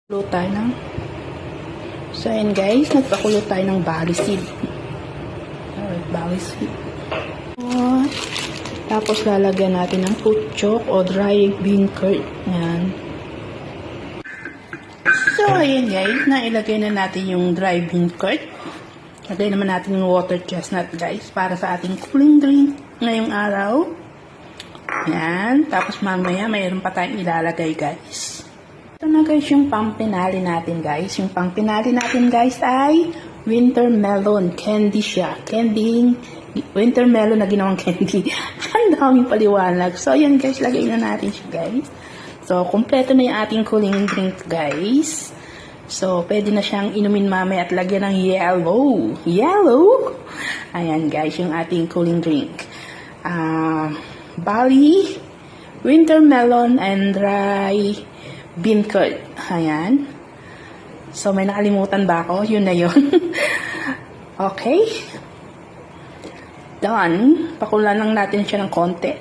Pakulo tayo ng So ayan guys, nagpakulo tayo ng barley seed. Alright, barley seed. Tapos lalagyan natin ng fruit chalk o dry bean curd. Ayan. So ayan guys, nailagay na natin yung dry bean curd. Lagay naman natin yung water chestnut guys para sa ating cooling drink ngayong araw. Ayan. Tapos mamaya mayroon pa tayong ilalagay guys. Ito na guys yung pang-pinali natin guys. Yung pang-pinali natin guys ay winter melon. Candy siya. Candy. Winter melon na ginawang candy. Ang daming paliwanag. So ayan guys, lagay na natin siya guys. So kumpleto na yung ating cooling drink guys. So pwede na siyang inumin mamaya at lagyan ng yellow. Yellow? Ayan guys, yung ating cooling drink. Barley, winter melon, and dry bean curd. Ayan. So, may nakalimutan ba ako? Yun na yun. Okay. Done. Pakulan lang natin siya ng konti.